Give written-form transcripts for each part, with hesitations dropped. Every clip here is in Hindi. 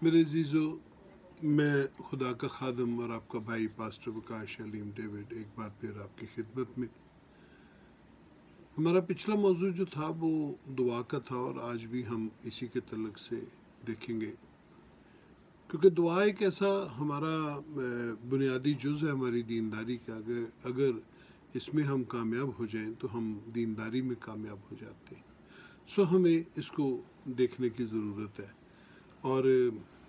मेरे अजीज़ों, मैं खुदा का खादम और आपका भाई पास्टर वकाश अलीम डेविड एक बार फिर आपकी खिदमत में। हमारा पिछला मौजू जो था वो दुआ का था और आज भी हम इसी के तल्लुक़ से देखेंगे, क्योंकि दुआ एक ऐसा हमारा बुनियादी जुज़ है हमारी दीनदारी का। अगर इसमें हम कामयाब हो जाएं तो हम दीनदारी में कामयाब हो जाते हैं। सो हमें इसको देखने की ज़रूरत है। और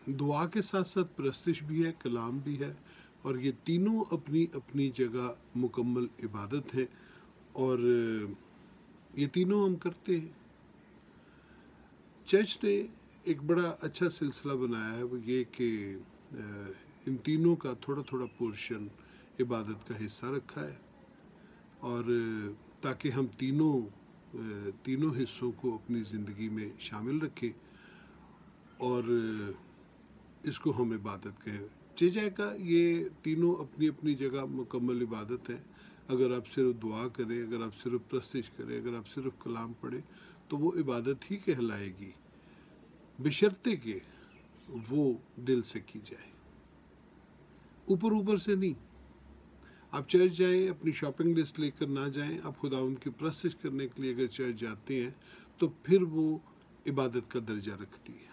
दुआ के साथ साथ प्रस्तिश भी है, कलाम भी है, और ये तीनों अपनी अपनी जगह मुकम्मल इबादत है। और ये तीनों हम करते हैं। चर्च ने एक बड़ा अच्छा सिलसिला बनाया है, वो ये कि इन तीनों का थोड़ा थोड़ा पोर्शन इबादत का हिस्सा रखा है, और ताकि हम तीनों हिस्सों को अपनी ज़िंदगी में शामिल रखें और इसको हम इबादत कहें। जे का ये तीनों अपनी अपनी जगह मुकम्मल इबादत है। अगर आप सिर्फ दुआ करें, अगर आप सिर्फ प्रस्तिश करें, अगर आप सिर्फ कलाम पढ़ें तो वो इबादत ही कहलाएगी, बशर्ते कि वो दिल से की जाए, ऊपर ऊपर से नहीं। आप चर्च जाएं, अपनी शॉपिंग लिस्ट लेकर ना जाएं। आप खुदावंद की प्रस्तिश करने के लिए अगर चर्च जाते हैं तो फिर वो इबादत का दर्जा रखती है।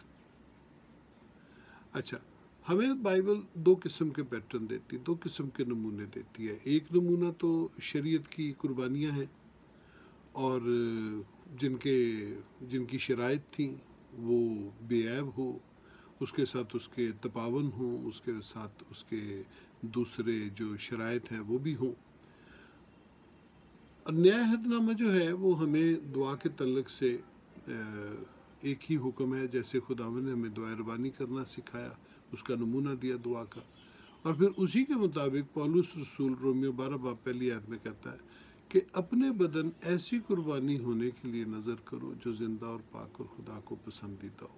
अच्छा, हमें बाइबल दो किस्म के पैटर्न देती है, दो किस्म के नमूने देती है। एक नमूना तो शरीयत की कुर्बानियाँ हैं, और जिनकी शराइत थी वो बेऐब हो, उसके साथ उसके तपावन हो, उसके साथ उसके दूसरे जो शराइत हैं वो भी हों। और न्यायहदनामा जो है वो हमें दुआ के तल्लुक़ से एक ही हुक्म है। जैसे खुदावंद ने हमें दुआ रबानी करना सिखाया, उसका नमूना दिया दुआ का, और फिर उसी के मुताबिक पौलुस रसूल रोमियो 12 बाब पहली आयत में कहता है कि अपने बदन ऐसी कुर्बानी होने के लिए नज़र करो जो जिंदा और पाक और खुदा को पसंदीदा हो।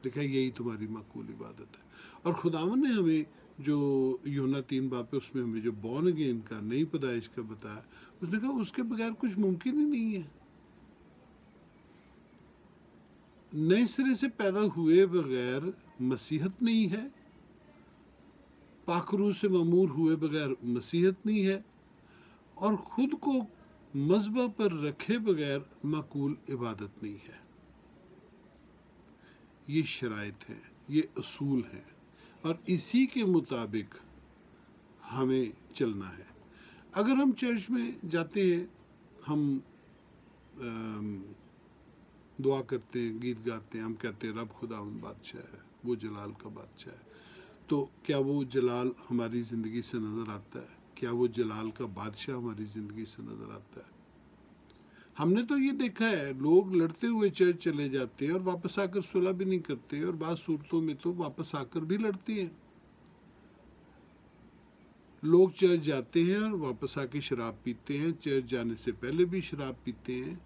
देखा, यही तुम्हारी माकूल इबादत है। और खुदावंद ने हमें जो यूहन्ना 3 बाब पे उसमें हमें जो बॉर्न अगेन का, नई पैदाइश का बताया, उसने कहा उसके बगैर कुछ मुमकिन ही नहीं है। नए सिरे से पैदा हुए बगैर मसीहत नहीं है, पाखरू से ममूर हुए बगैर मसीहत नहीं है, और खुद को मज़बा पर रखे बगैर माकूल इबादत नहीं है। ये शराइत हैं, ये असूल हैं, और इसी के मुताबिक हमें चलना है। अगर हम चर्च में जाते हैं, हम दुआ करते हैं, गीत गाते हैं, हम कहते हैं रब खुदावंद बादशाह है, वो जलाल का बादशाह है, तो क्या वो जलाल हमारी ज़िंदगी से नज़र आता है? क्या वो जलाल का बादशाह हमारी ज़िंदगी से नज़र आता है? हमने तो ये देखा है, लोग लड़ते हुए चर्च चले जाते हैं और वापस आकर सुलह भी नहीं करते, और बाद सूरतों में तो वापस आकर भी लड़ते हैं। लोग चर्च जाते हैं और वापस आके शराब पीते हैं, चर्च जाने से पहले भी शराब पीते हैं,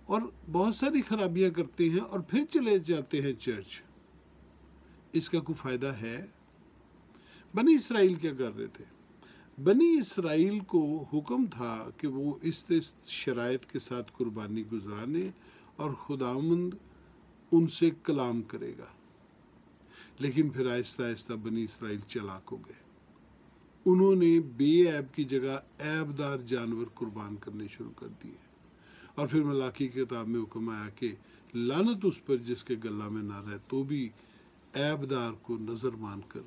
और बहुत सारी खराबियां करते हैं, और फिर चले जाते हैं चर्च। इसका कोई फ़ायदा है? बनी इसराइल क्या कर रहे थे? बनी इसराइल को हुक्म था कि वो इस शराइत के साथ कुर्बानी गुजराने, और खुदावंद उनसे कलाम करेगा। लेकिन फिर आहिस्ता आहिस्ता बनी इसराइल चलाक हो गए। उन्होंने बेऐब की जगह ऐबदार जानवर कुर्बान करने शुरू कर दिए, और फिर मलाकी की किताब में हुक्म आया कि लानत उस पर जिसके गला में ना रहे तो भी ऐबदार को नज़र मान कर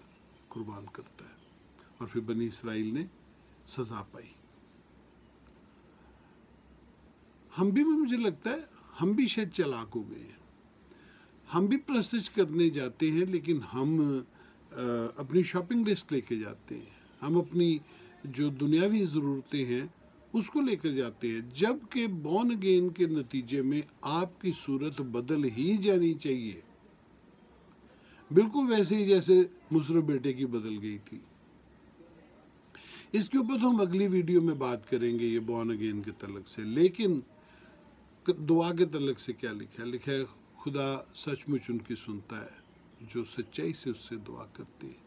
कुर्बान करता है। और फिर बनी इसराइल ने सज़ा पाई। हम भी, मुझे लगता है हम भी शायद चालाक हो गए हैं। हम भी प्रस्तिश करने जाते हैं, लेकिन हम अपनी शॉपिंग लिस्ट लेके जाते हैं, हम अपनी जो दुनियावी ज़रूरतें हैं उसको लेकर जाते हैं, जबकि बॉर्न अगेन के नतीजे में आपकी सूरत बदल ही जानी चाहिए, बिल्कुल वैसे ही जैसे मुसरफ बेटे की बदल गई थी। इसके ऊपर तो हम अगली वीडियो में बात करेंगे, ये बॉर्न अगेन के तल्लुक़ से। लेकिन दुआ के तल्लुक़ से क्या लिखा है? लिखा है खुदा सचमुच उनकी सुनता है जो सच्चाई से उससे दुआ करते हैं।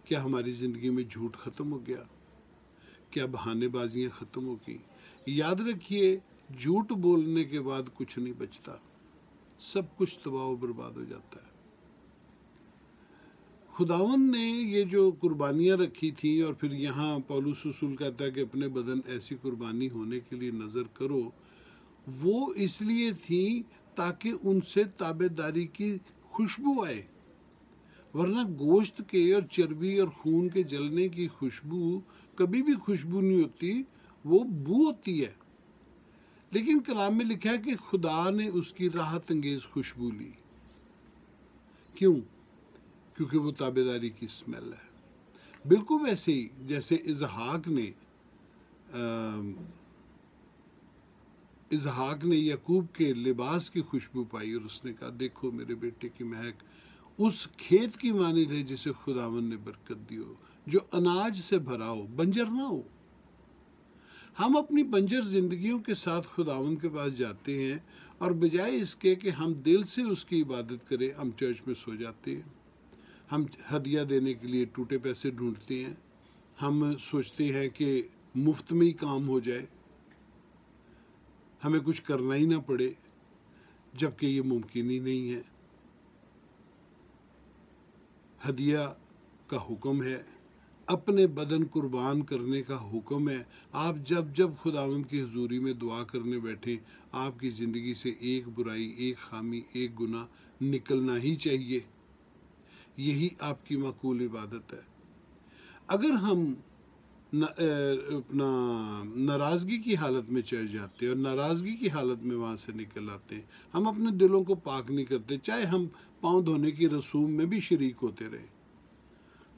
क्या हमारी ज़िंदगी में झूठ ख़त्म हो गया? क्या बहानेबाजियाँ ख़त्म हो गई? याद रखिए, झूठ बोलने के बाद कुछ नहीं बचता, सब कुछ तबाह व बर्बाद हो जाता है। खुदावंद ने ये जो कुर्बानियाँ रखी थी, और फिर यहाँ पौलुस रसूल कहता है कि अपने बदन ऐसी कुर्बानी होने के लिए नज़र करो, वो इसलिए थी ताकि उनसे ताबेदारी की खुशबू आए। वरना गोश्त के और चर्बी और खून के जलने की खुशबू कभी भी खुशबू नहीं होती, वो बू होती है। लेकिन कलाम में लिखा है कि खुदा ने उसकी राहत अंगेज खुशबू ली। क्यों? क्योंकि वो ताबेदारी की स्मेल है। बिल्कुल वैसे ही जैसे इजहाक ने याकूब के लिबास की खुशबू पाई और उसने कहा, देखो मेरे बेटे की महक उस खेत की मानिद है जिसे खुदावन ने बरकत दी हो, जो अनाज से भरा हो, बंजर ना हो। हम अपनी बंजर जिंदगियों के साथ खुदावन के पास जाते हैं और बजाय इसके कि हम दिल से उसकी इबादत करें, हम चर्च में सो जाते हैं। हम हदिया देने के लिए टूटे पैसे ढूंढते हैं। हम सोचते हैं कि मुफ्त में ही काम हो जाए, हमें कुछ करना ही ना पड़े, जबकि ये मुमकिन ही नहीं है। हदिया का हुक्म है, अपने बदन कुर्बान करने का हुक्म है। आप जब जब खुदावंद की हुजूरी में दुआ करने बैठें, आपकी ज़िंदगी से एक बुराई, एक खामी, एक गुनाह निकलना ही चाहिए। यही आपकी माकूल इबादत है। अगर हम अपना नाराज़गी की हालत में चढ़ जाते हैं और नाराज़गी की हालत में वहाँ से निकल आते हैं, हम अपने दिलों को पाक नहीं करते, चाहे हम पाँव धोने की रसूम में भी शरीक होते रहे,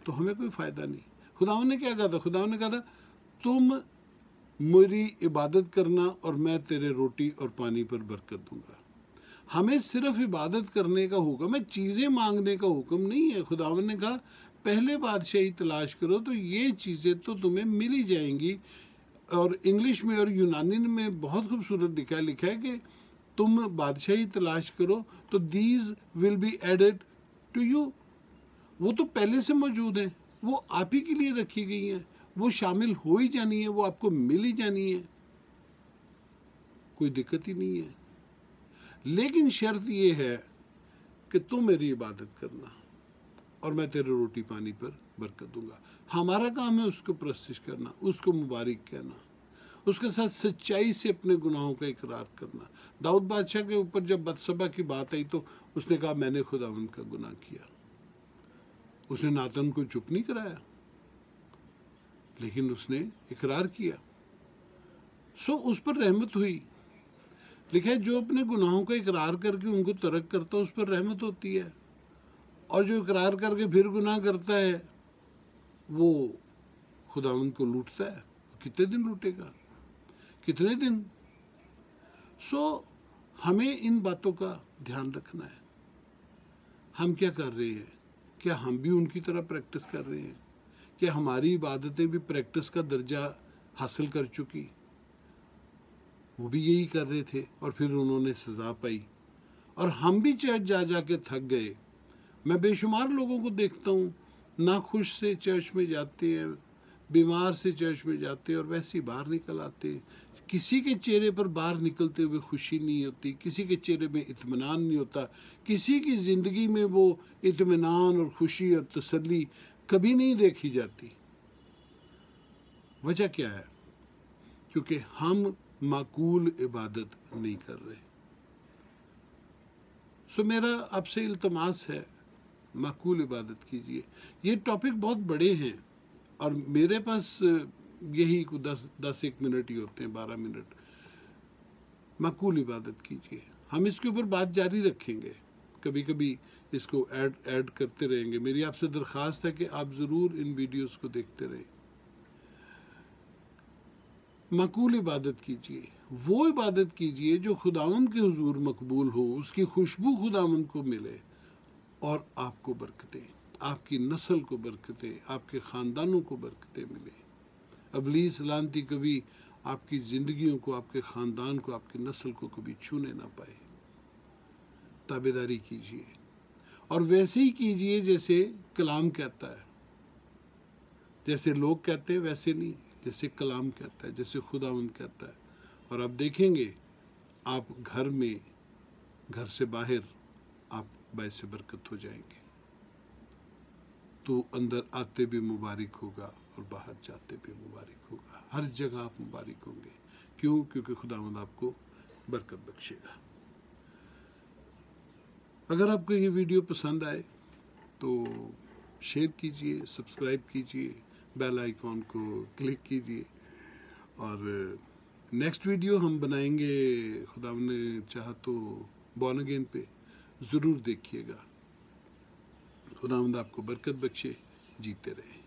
तो हमें कोई फ़ायदा नहीं। खुदावन ने क्या कहा था? खुदावन ने कहा था, तुम मेरी इबादत करना और मैं तेरे रोटी और पानी पर बरकत दूंगा। हमें सिर्फ इबादत करने का हुक्म है, चीज़ें मांगने का हुक्म नहीं है। खुदावन ने कहा, पहले बादशाही तलाश करो तो ये चीज़ें तो तुम्हें मिल ही जाएंगी। और इंग्लिश में और यूनानी में बहुत खूबसूरत लिखा है कि तुम बादशाही तलाश करो तो these will be added to you. वो तो पहले से मौजूद हैं, वो आप ही के लिए रखी गई हैं, वो शामिल हो ही जानी है, वो आपको मिल ही जानी है, कोई दिक्कत ही नहीं है। लेकिन शर्त ये है कि तुम मेरी इबादत करना और मैं तेरे रोटी पानी पर बरकत दूंगा। हमारा काम है उसको प्रस्तिश करना, उसको मुबारक कहना, उसके साथ सच्चाई से अपने गुनाहों का इकरार करना। दाऊद बादशाह के ऊपर जब बदसबा की बात आई तो उसने कहा, मैंने खुदावंद का गुनाह किया। उसने नातन को चुप नहीं कराया, लेकिन उसने इकरार किया, सो उस पर रहमत हुई। लिखा है, जो अपने गुनाहों का इकरार करके उनको तर्क करता है उस पर रहमत होती है, और जो इकरार करके फिर गुनाह करता है वो खुदावंद को लूटता है। कितने दिन लूटेगा, कितने दिन? सो हमें इन बातों का ध्यान रखना है। हम क्या कर रहे हैं? क्या हम भी उनकी तरह प्रैक्टिस कर रहे हैं? क्या हमारी इबादतें भी प्रैक्टिस का दर्जा हासिल कर चुकी? वो भी यही कर रहे थे और फिर उन्होंने सज़ा पाई, और हम भी चर्च जा जा के थक गए। मैं बेशुमार लोगों को देखता हूँ, नाखुश से चर्च में जाते हैं, बीमार से चर्च में जाते हैं और वैसे ही बाहर निकल आते हैं। किसी के चेहरे पर बाहर निकलते हुए खुशी नहीं होती, किसी के चेहरे में इत्मीनान नहीं होता, किसी की ज़िंदगी में वो इत्मीनान और खुशी और तसल्ली कभी नहीं देखी जाती। वजह क्या है? क्योंकि हम माकूल इबादत नहीं कर रहे। सो मेरा आपसे इल्तमास है, माकूल इबादत कीजिए। ये टॉपिक बहुत बड़े हैं और मेरे पास यही 10-1 मिनट ही होते हैं, 12 मिनट। माकूल इबादत कीजिए। हम इसके ऊपर बात जारी रखेंगे, कभी कभी इसको ऐड करते रहेंगे। मेरी आपसे दरख्वास्त है कि आप ज़रूर इन वीडियोस को देखते रहें। माकूल इबादत कीजिए, वो इबादत कीजिए जो खुदावंद के हुजूर मकबूल हो, उसकी खुशबू खुदावंद को मिले और आपको बरकतें, आपकी नस्ल को बरकतें, आपके ख़ानदानों को बरकतें मिले। अबलीस लानती कभी आपकी ज़िंदगियों को, आपके ख़ानदान को, आपकी नस्ल को कभी छूने ना पाए। ताबेदारी कीजिए और वैसे ही कीजिए जैसे कलाम कहता है। जैसे लोग कहते हैं वैसे नहीं, जैसे कलाम कहता है, जैसे खुदावंद कहता है। और आप देखेंगे, आप घर में, घर से बाहर आप बायसे बरकत हो जाएंगे। तो अंदर आते भी मुबारक होगा और बाहर जाते भी मुबारक होगा। हर जगह आप मुबारक होंगे। क्यों? क्योंकि खुदावंद आपको बरकत बख्शेगा। अगर आपको ये वीडियो पसंद आए तो शेयर कीजिए, सब्सक्राइब कीजिए, बेल आइकॉन को क्लिक कीजिए। और नेक्स्ट वीडियो हम बनाएंगे, खुदावंद ने चाहा तो बॉर्न अगेन पे, ज़रूर देखिएगा। खुदावंद आपको बरकत बख्शे, जीते रहे।